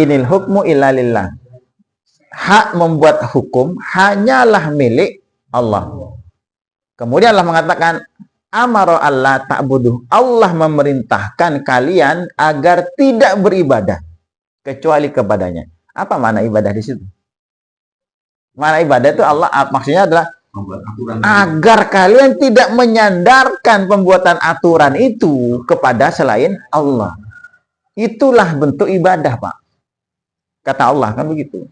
Inil hukmu illa lillah. Hak membuat hukum hanyalah milik Allah. Kemudian Allah mengatakan amaro Allah ta'budu. Allah memerintahkan kalian agar tidak beribadah kecuali kepadanya. Apa makna ibadah di situ? Makna ibadah itu Allah maksudnya adalah agar kalian tidak menyandarkan pembuatan aturan itu kepada selain Allah. Itulah bentuk ibadah, Pak. Kata Allah kan begitu.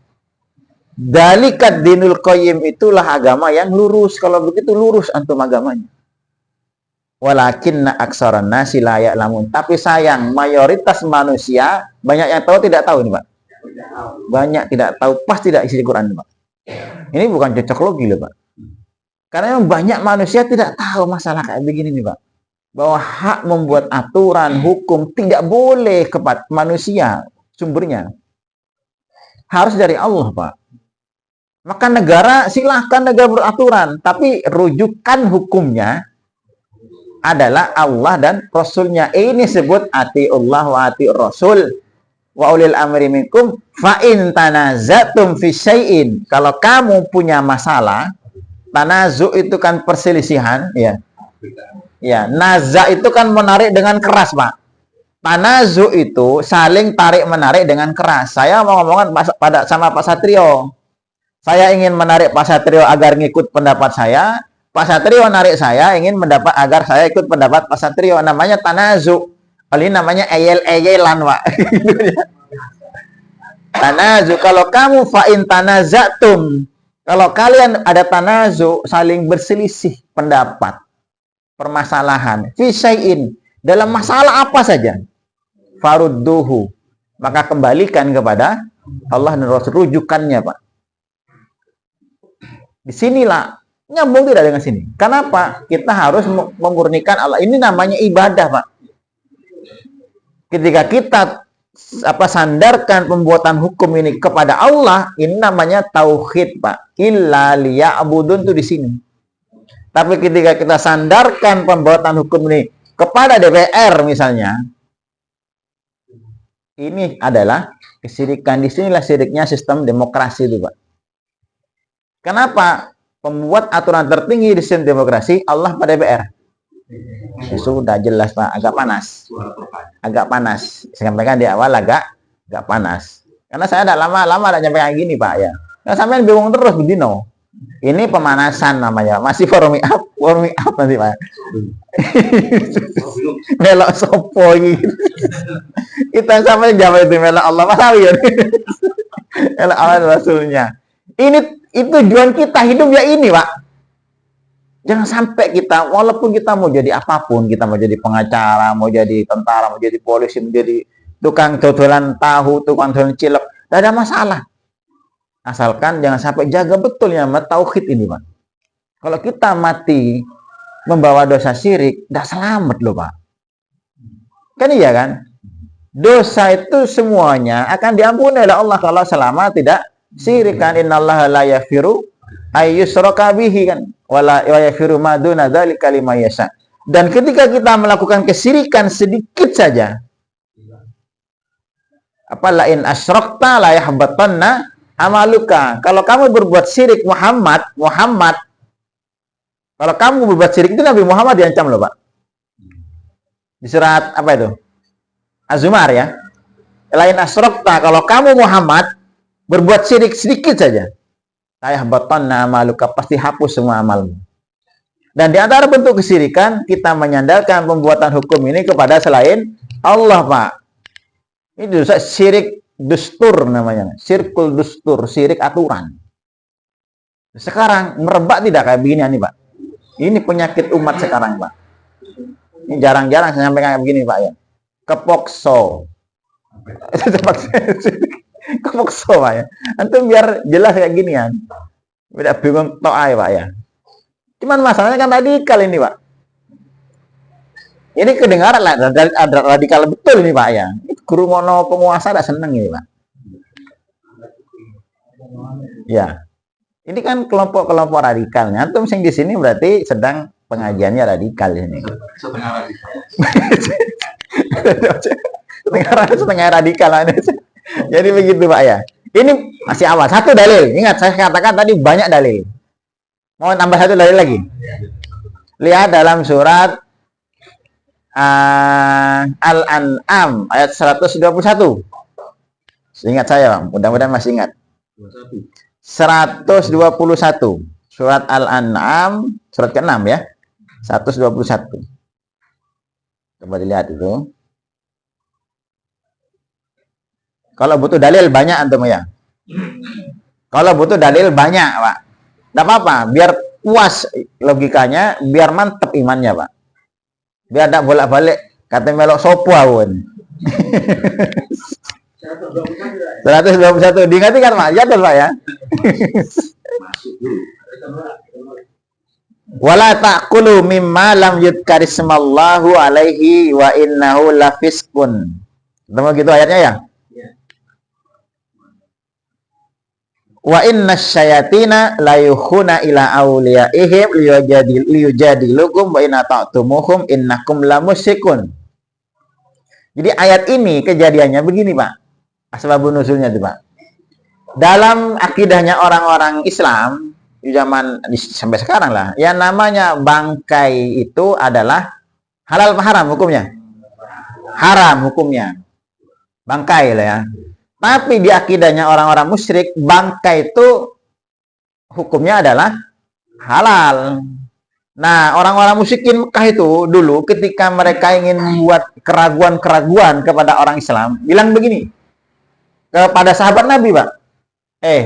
Dalikat dinul qayyim, itulah agama yang lurus. Kalau begitu lurus antum agamanya. Walakinna aksaran nasi la ya'lamun. Tapi sayang, mayoritas manusia banyak yang tahu tidak tahu nih, Pak. Banyak tidak tahu, pas tidak isi Quran, Pak. Ini bukan cocok logi loh, Pak. Karena memang banyak manusia tidak tahu masalah kayak begini nih, Pak. Bahwa hak membuat aturan, hukum tidak boleh kepada manusia sumbernya. Harus dari Allah, Pak. Maka negara, silahkan negara beraturan. Tapi rujukan hukumnya adalah Allah dan Rasulnya. Ini sebut atiullah wa atiur Rasul. Wa ulil amri minkum fa in tanazatum fi syai'in. Kalau kamu punya masalah, tanazu itu kan perselisihan, ya. Ya, naza itu kan menarik dengan keras, Pak. Tanazu itu saling tarik menarik dengan keras. Saya mau ngomongkan sama Pak Satrio. Saya ingin menarik Pak Satrio agar ngikut pendapat saya. Pak Satrio narik saya ingin mendapat agar saya ikut pendapat Pak Satrio. Namanya tanazu. Ini namanya eyel-eyelan, Pak. Tanazu. Kalau kamu fa'in tanazatum. Kalau kalian ada tanazu, saling berselisih pendapat, permasalahan, fisyai'in, dalam masalah apa saja, farudduhu, maka kembalikan kepada Allah dan Rasul, rujukannya, Pak. Disinilah nyambung tidak dengan sini. Kenapa? Kita harus memurnikan Allah. Ini namanya ibadah, Pak. Ketika kita sandarkan pembuatan hukum ini kepada Allah, ini namanya tauhid, Pak. Illa liya'budun itu di sini. Tapi ketika kita sandarkan pembuatan hukum ini kepada DPR misalnya, ini adalah kesyirikan. Disinilah syiriknya sistem demokrasi itu, Pak. Kenapa? Pembuat aturan tertinggi di sistem demokrasi Allah pada DPR. Ya, sudah jelas, Pak, agak panas. Agak panas. Saya sampaikan di awal agak panas. Karena saya ada lama-lama ada nyampaikan gini, Pak, ya. Nah, sampai bingung terus begino. Ini pemanasan namanya. Masih warming up nanti, Pak. Melok sopo gitu. Kita sampai jam itu melok Allah Mas ya. Melok Allah Rasulnya. Itu tujuan kita hidup ya ini, Pak. Jangan sampai kita, walaupun kita mau jadi apapun, kita mau jadi pengacara, mau jadi tentara, mau jadi polisi, mau jadi tukang dodolan tahu, tukang dodolan cilok, tidak ada masalah. Asalkan jangan sampai jaga betul ya tauhid ini, Pak. Kalau kita mati membawa dosa syirik, tidak selamat loh, Pak. Kan iya kan? Dosa itu semuanya akan diampuni oleh Allah kalau selama tidak syirik kan. Innallaha la yaghfiru ayyushraka bihi kan. Wala yaghfiru ma duna dzalika liman yasha. Dan ketika kita melakukan kesyirikan sedikit saja, apa la in asyrakta la yahbatanna amaluka. Kalau kamu berbuat syirik Muhammad, kalau kamu berbuat syirik itu Nabi Muhammad diancam loh, Pak. Di surat apa itu? Az-Zumar ya. La in asyrakta, kalau kamu Muhammad berbuat syirik sedikit saja, la yahbatanna amaluka, pasti hapus semua amalmu. Dan di antara bentuk kesyirikan, kita menyandarkan pembuatan hukum ini kepada selain Allah, Pak. Ini dosa syirik dustur namanya. Sirkul dustur, syirik aturan. Sekarang merebak tidak kayak begini nih, Pak. Ini penyakit umat sekarang, Pak. Ini jarang-jarang saya sampaikan kayak begini, Pak ya. Kepokso. Kepokso, Pak ya. Antum biar jelas kayak gini ya. Tidak bingung tok aja, Pak ya. Cuman masalahnya kan radikal ini, Pak. Ini kedengaran lah, ada radikal betul ini, Pak ya. Guru ngono penguasa tidak seneng ini, Pak. Ya. Ini kan kelompok-kelompok radikalnya. Antum sing di sini berarti sedang pengajiannya radikal ini. Setengah radikal. setengah radikal. Jadi begitu, Pak ya. Ini masih awal. Satu dalil. Ingat, saya katakan tadi banyak dalil. Mau tambah satu dalil lagi? Lihat dalam surat Al-An'am ayat 121. Ingat saya, Bang. Mudah-mudahan masih ingat. 121. Surat Al-An'am, surat ke-6 ya. 121. Coba dilihat itu. Kalau butuh dalil banyak antum ya. Kalau butuh dalil banyak, Pak. Tidak apa-apa, biar puas logikanya, biar mantep imannya, Pak. Biar tidak bolak-balik kata melok sopo awon. 121 diingati kan, Pak? Jatuh, Pak ya. Wala ta'kulu mimma lam yudkarismallahu alaihi wa innahu lafiskun. Ketemu gitu ayatnya ya? Wa inna syayatina la yukhuna ila awliyaihim liyujadilukum wa inna ta'tumuhum innakum lamusyikun. Jadi ayat ini kejadiannya begini, Pak. Asbabun nuzulnya itu, Pak. Dalam akidahnya orang-orang Islam di zaman sampai sekarang lah, yang namanya bangkai itu adalah halal apa haram hukumnya? Haram hukumnya. Bangkai lah ya. Tapi di akidahnya orang-orang musyrik, bangkai itu hukumnya adalah halal. Nah, orang-orang musyrikin Mekah itu dulu ketika mereka ingin membuat keraguan-keraguan kepada orang Islam, bilang begini kepada sahabat Nabi, Pak.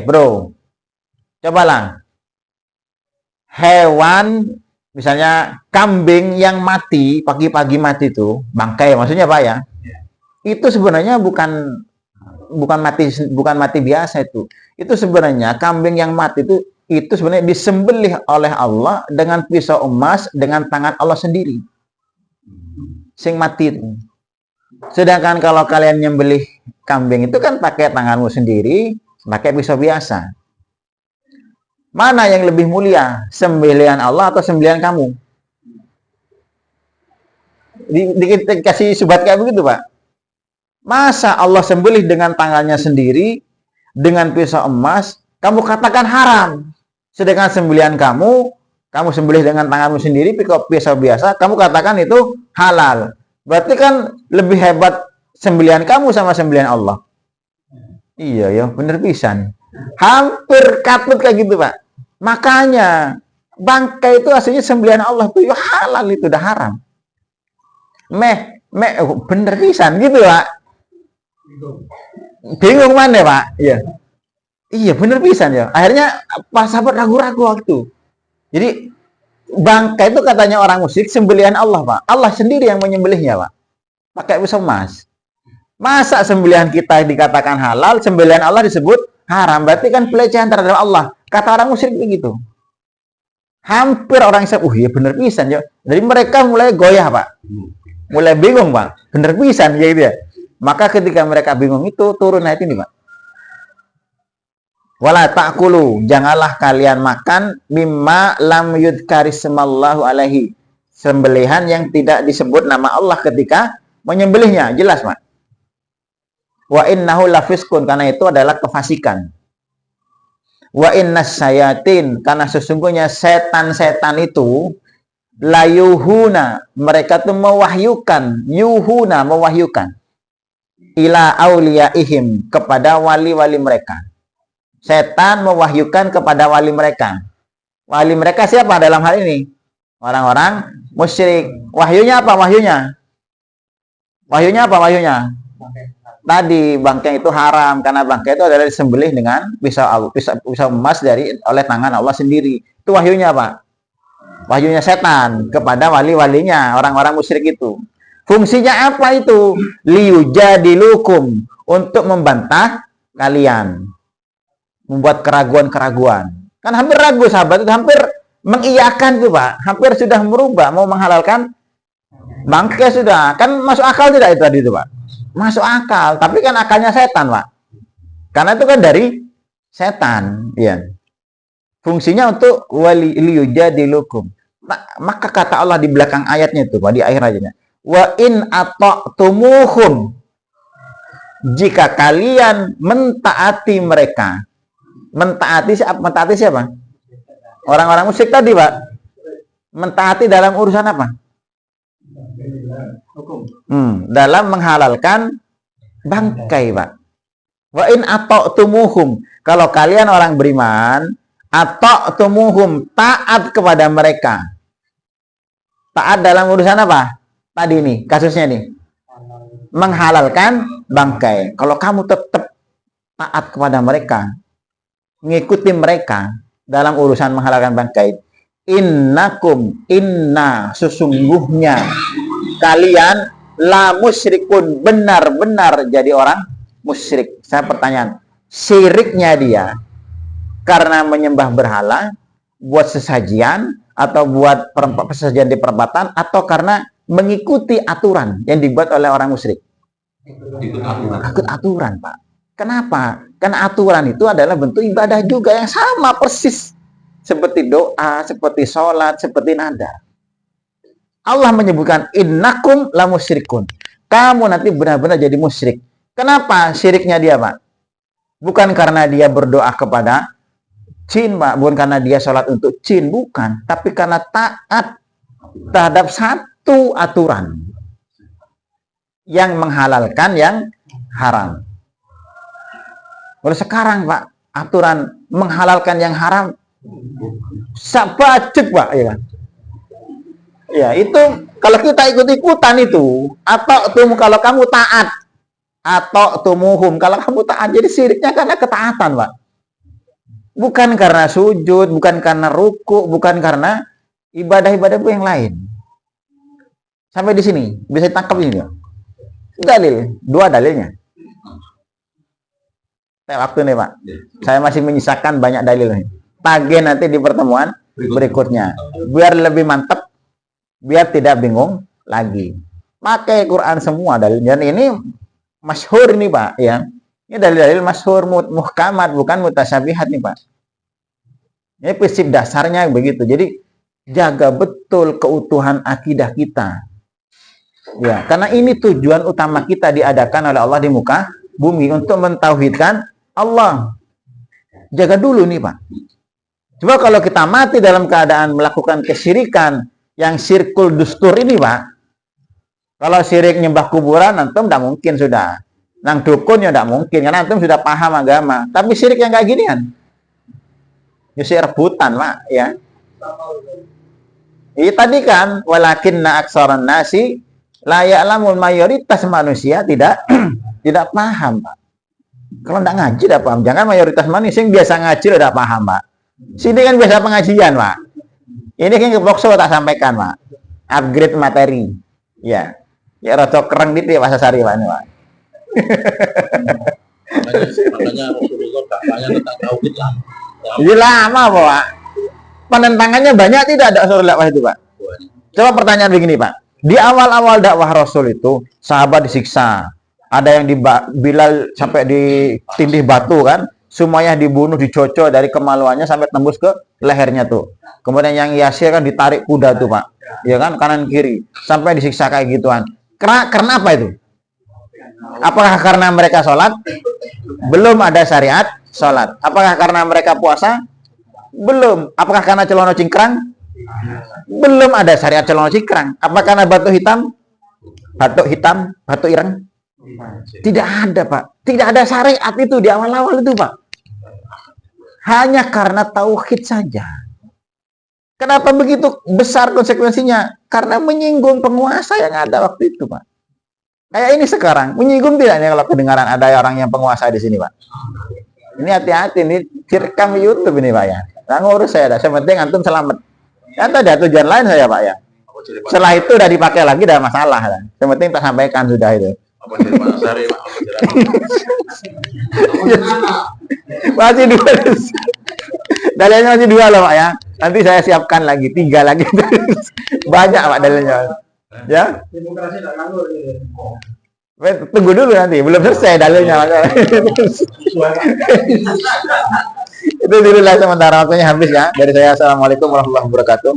Bro, cobalah hewan, misalnya kambing yang mati, pagi-pagi mati itu, bangkai maksudnya, Pak ya. Itu sebenarnya bukan mati biasa itu. Itu sebenarnya kambing yang mati itu sebenarnya disembelih oleh Allah dengan pisau emas dengan tangan Allah sendiri. Sing mati itu. Sedangkan kalau kalian nyembelih kambing itu kan pakai tanganmu sendiri, pakai pisau biasa. Mana yang lebih mulia? Sembelihan Allah atau sembelihan kamu? Dikasih subat kayak begitu, Pak. Masa Allah sembelih dengan tangannya sendiri, dengan pisau emas, kamu katakan haram. Sedangkan sembelihan kamu sembelih dengan tanganmu sendiri, pisau biasa, kamu katakan itu halal. Berarti kan lebih hebat sembelihan kamu sama sembelihan Allah. Iya ya, bener pisan. Hampir katut kayak gitu, Pak. Makanya, bangkai itu aslinya sembelihan Allah itu ya halal, itu udah haram. Bener pisan gitu, Pak. Bingung mana, Pak? Iya bener pisan ya. Akhirnya pas sahabat ragu-ragu waktu. Jadi bangkai itu katanya orang musyrik sembelihan Allah, Pak. Allah sendiri yang menyembelihnya, Pak. Pakai pisau emas. Masa sembelihan kita dikatakan halal, sembelihan Allah disebut haram? Berarti kan pelecehan terhadap Allah. Kata orang musyrik begitu. Hampir orang Islam, iya bener pisan ya. Jadi mereka mulai goyah, Pak. Mulai bingung, Pak. Bener pisan ya gitu ya. Maka ketika mereka bingung itu turun ayat ini, Pak. Wala ta'kulu, janganlah kalian makan mimma lam yudkarismallahu alaihi. Sembelihan yang tidak disebut nama Allah ketika menyembelihnya, jelas, Pak. Wa innahu lafiskun, karena itu adalah kefasikan. Wa innas syayatin, karena sesungguhnya setan-setan itu layuhuna, mereka tuh mewahyukan, mewahyukan ila auliyaihim, kepada wali-wali mereka. Setan mewahyukan kepada wali mereka. Wali mereka siapa dalam hal ini? Orang-orang musyrik. Wahyunya apa? Wahyunya apa? Wahyunya tadi bangkai itu haram karena bangkai itu adalah disembelih dengan pisau emas oleh tangan Allah sendiri. Itu wahyunya apa? Wahyunya setan kepada wali-walinya orang-orang musyrik itu. Fungsinya apa itu? Liyujadilukum, untuk membantah kalian, membuat keraguan-keraguan. Kan hampir ragu sahabat itu, hampir mengiyakan tuh Pak, hampir sudah merubah, mau menghalalkan bangkai sudah. Kan masuk akal tidak itu tadi itu Pak? Masuk akal, tapi kan akalnya setan Pak. Karena itu kan dari setan, ya. Fungsinya untuk liyujadilukum. Nah, maka kata Allah di belakang ayatnya itu Pak, di akhir ayatnya, wa in ata'tumuhum, jika kalian mentaati mereka. Mentaati siapa? Orang-orang musyrik tadi Pak. Mentaati dalam urusan apa? Dalam menghalalkan bangkai Pak. Wa in ata'tumuhum, kalau kalian orang beriman, ata'tumuhum, taat kepada mereka. Taat dalam urusan apa? Tadi nih, kasusnya nih. Menghalalkan bangkai. Kalau kamu tetap taat kepada mereka, mengikuti mereka dalam urusan menghalalkan bangkai, inna sesungguhnya kalian la musyrikun, benar-benar jadi orang musyrik. Saya pertanyaan, syiriknya dia karena menyembah berhala, buat sesajian, atau buat sesajian di perempatan, atau karena mengikuti aturan yang dibuat oleh orang musyrik? Ikut aturan Pak. Kenapa? Karena aturan itu adalah bentuk ibadah juga yang sama persis seperti doa, seperti sholat, seperti nada. Allah menyebutkan innakum la musyrikun, kamu nanti benar-benar jadi musyrik. Kenapa syiriknya dia Pak? Bukan karena dia berdoa kepada jin Pak, bukan karena dia sholat untuk jin, bukan, tapi karena taat terhadap satu aturan yang menghalalkan yang haram. Kalau sekarang Pak, aturan menghalalkan yang haram wajib Pak, ya kan? Ya, itu kalau kita ikut-ikutan itu, atau kalau kamu taat, atau tumuhum, kalau kamu taat, jadi syiriknya karena ketaatan Pak. Bukan karena sujud, bukan karena ruku, bukan karena ibadah-ibadah yang lain. Sampai di sini bisa tangkap ini ya. Dalil, dua dalilnya. Waktu nih Pak, saya masih menyisakan banyak dalil nih. Tagih nanti di pertemuan berikutnya, biar lebih mantap, biar tidak bingung lagi. Pakai Quran semua dalilnya. Ini masyhur nih Pak, ya. Ini dalil-dalil masyhur, muhkamat, bukan mutasyabihat nih Pak. Ini prinsip dasarnya begitu. Jadi jaga betul keutuhan akidah kita. Ya, karena ini tujuan utama kita diadakan oleh Allah di muka bumi, untuk mentauhidkan Allah. Jaga dulu nih Pak. Coba kalau kita mati dalam keadaan melakukan kesyirikan yang sirkul dustur ini Pak. Kalau syirik nyembah kuburan, antum tidak mungkin sudah. Nang dukun ya tidak mungkin, karena antum sudah paham agama. Tapi syirik yang kayak ginian, ya rebutan Pak, ya. Ini tadi kan, walakinna aksaran nasi la ya'lamul, mayoritas manusia tidak paham Pak. Kalau tidak ngaji tidak paham. Jangan mayoritas manusia yang biasa ngaji tidak paham Pak. Sini kan biasa pengajian Pak. Ini kan ke Vokso tak sampaikan Pak. Upgrade materi. Ya. Ya rada kereng gitu ya Pak Sasari Pak ini Pak. Makanya Rasulullah dakwahnya tentang tauhid lama. Ini lama Pak. Penentangannya banyak tidak ada Rasul dakwah itu Pak. Coba pertanyaan begini Pak. Di awal-awal dakwah Rasul itu sahabat disiksa. Ada yang Bilal sampai ditindih batu kan. Sumayyah dibunuh, dicocok dari kemaluannya sampai tembus ke lehernya tuh. Kemudian yang Yasir kan ditarik kuda tuh Pak. Ya kan, kanan kiri. Sampai disiksa kayak gituan. Karena apa itu? Apakah karena mereka sholat? Belum ada syariat sholat. Apakah karena mereka puasa? Belum. Apakah karena celono cingkrang? Belum ada syariat celono cingkrang. Apakah karena batu hitam? Batu hitam? Batu ireng? Tidak ada Pak. Tidak ada syariat itu di awal-awal itu Pak. Hanya karena tauhid saja. Kenapa begitu besar konsekuensinya? Karena menyinggung penguasa yang ada waktu itu, Pak. Kayak ini sekarang, menyinggung tidak nih kalau kedengaran ada orang yang penguasa di sini, Pak? Ini hati-hati, ini direkam YouTube ini, Pak ya. Nah, ngurus saya dah. Yang penting antum selamat. Kan ada tujuan lain saya, Pak ya. Setelah itu udah dipakai lagi, udah masalah. Yang penting tak sampaikan sudah itu. Apa jadi Pak Sari, Pak? Masih 2. Dalilnya masih 2 loh, Pak ya. Nanti saya siapkan lagi 3 lagi. Banyak, Pak, dalilnya. Ya. Demokrasi tak nganggur. Tunggu dulu nanti, belum selesai dalilnya. Itu dulu lah sementara waktunya habis ya. Dari saya, assalamualaikum warahmatullahi wabarakatuh.